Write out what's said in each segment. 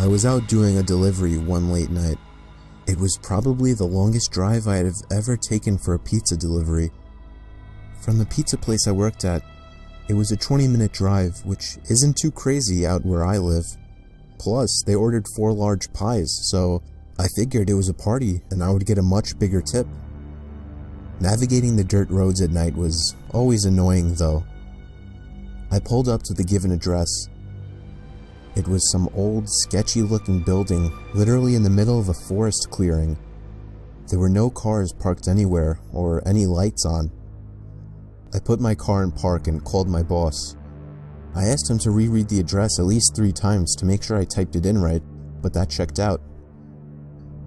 I was out doing a delivery one late night. It was probably the longest drive I had ever taken for a pizza delivery. From the pizza place I worked at, it was a 20-minute drive, which isn't too crazy out where I live. Plus, they ordered 4 large pies, so I figured it was a party and I would get a much bigger tip. Navigating the dirt roads at night was always annoying though. I pulled up to the given address. It was some old, sketchy-looking building literally in the middle of a forest clearing. There were no cars parked anywhere or any lights on. I put my car in park and called my boss. I asked him to reread the address at least 3 times to make sure I typed it in right, but that checked out.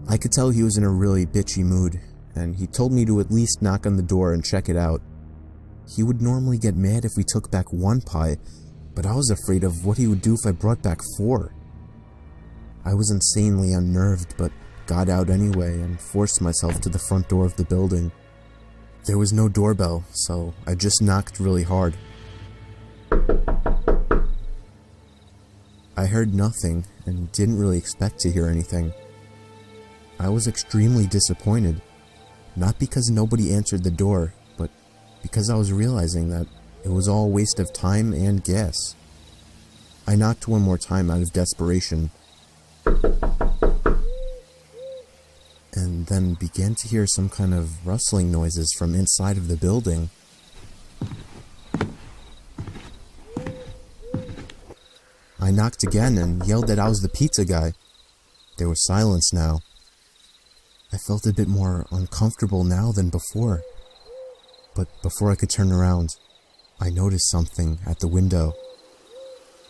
I could tell he was in a really bitchy mood, and he told me to at least knock on the door and check it out. He would normally get mad if we took back 1 pie, but I was afraid of what he would do if I brought back 4. I was insanely unnerved, but got out anyway and forced myself to the front door of the building. There was no doorbell, so I just knocked really hard. I heard nothing and didn't really expect to hear anything. I was extremely disappointed, not because nobody answered the door, but because I was realizing that it was all a waste of time and gas. I knocked 1 more time out of desperation, and then began to hear some kind of rustling noises from inside of the building. I knocked again and yelled that I was the pizza guy. There was silence now. I felt a bit more uncomfortable now than before. But before I could turn around, I noticed something at the window.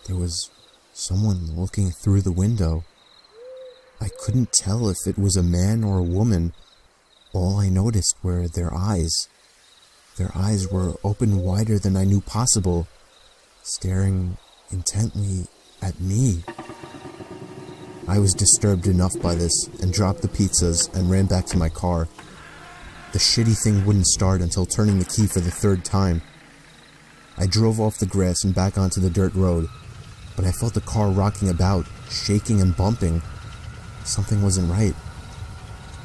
There was someone looking through the window. I couldn't tell if it was a man or a woman. All I noticed were their eyes. Their eyes were open wider than I knew possible, staring intently at me. I was disturbed enough by this and dropped the pizzas and ran back to my car. The shitty thing wouldn't start until turning the key for the 3rd time. I drove off the grass and back onto the dirt road, but I felt the car rocking about, shaking and bumping. Something wasn't right.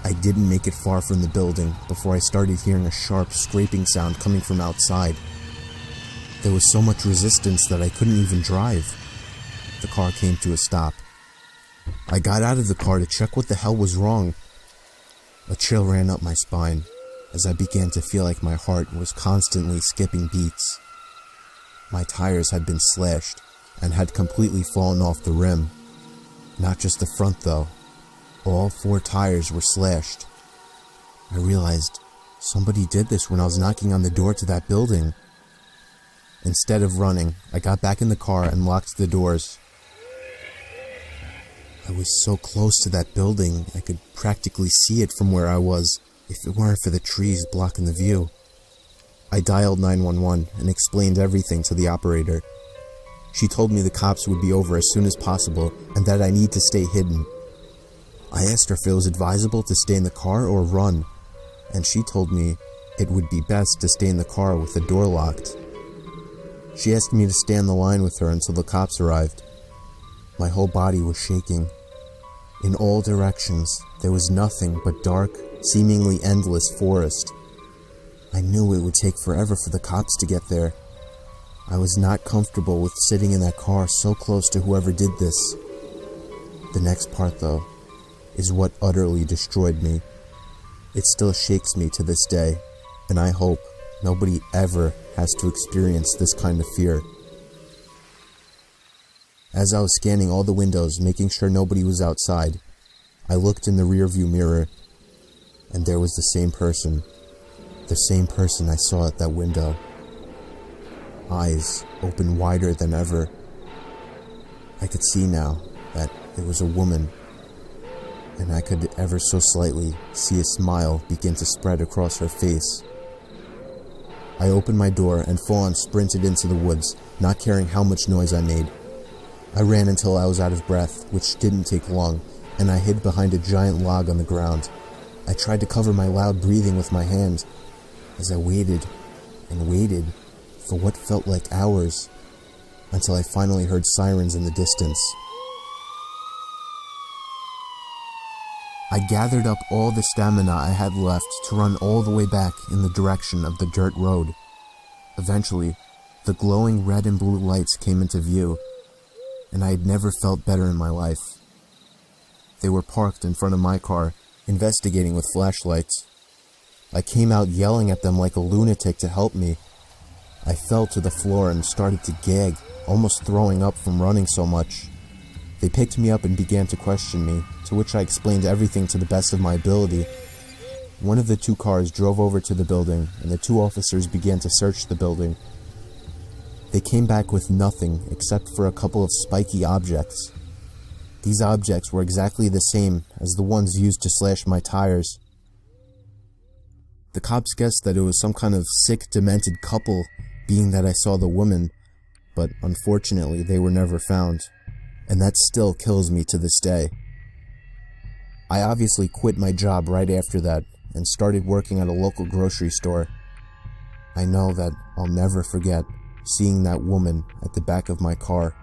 I didn't make it far from the building before I started hearing a sharp scraping sound coming from outside. There was so much resistance that I couldn't even drive. The car came to a stop. I got out of the car to check what the hell was wrong. A chill ran up my spine as I began to feel like my heart was constantly skipping beats. My tires had been slashed and had completely fallen off the rim. Not just the front though. All 4 tires were slashed. I realized somebody did this when I was knocking on the door to that building. Instead of running, I got back in the car and locked the doors. I was so close to that building, I could practically see it from where I was, if it weren't for the trees blocking the view. I dialed 911 and explained everything to the operator. She told me the cops would be over as soon as possible and that I need to stay hidden. I asked her if it was advisable to stay in the car or run, and she told me it would be best to stay in the car with the door locked. She asked me to stay on the line with her until the cops arrived. My whole body was shaking. In all directions, there was nothing but dark, seemingly endless forest. I knew it would take forever for the cops to get there. I was not comfortable with sitting in that car so close to whoever did this. The next part, though, is what utterly destroyed me. It still shakes me to this day, and I hope nobody ever has to experience this kind of fear. As I was scanning all the windows, making sure nobody was outside, I looked in the rearview mirror, and there was the same person I saw at that window. Eyes open wider than ever. I could see now that it was a woman, and I could ever so slightly see a smile begin to spread across her face. I opened my door and full-on sprinted into the woods, not caring how much noise I made. I ran until I was out of breath, which didn't take long, and I hid behind a giant log on the ground. I tried to cover my loud breathing with my hand, as I waited and waited for what felt like hours, until I finally heard sirens in the distance. I gathered up all the stamina I had left to run all the way back in the direction of the dirt road. Eventually, the glowing red and blue lights came into view, and I had never felt better in my life. They were parked in front of my car, investigating with flashlights. I came out yelling at them like a lunatic to help me. I fell to the floor and started to gag, almost throwing up from running so much. They picked me up and began to question me, to which I explained everything to the best of my ability. One of the two cars drove over to the building, and the two officers began to search the building. They came back with nothing except for a couple of spiky objects. These objects were exactly the same as the ones used to slash my tires. The cops guessed that it was some kind of sick, demented couple, being that I saw the woman, but unfortunately they were never found, and that still kills me to this day. I obviously quit my job right after that and started working at a local grocery store. I know that I'll never forget seeing that woman at the back of my car.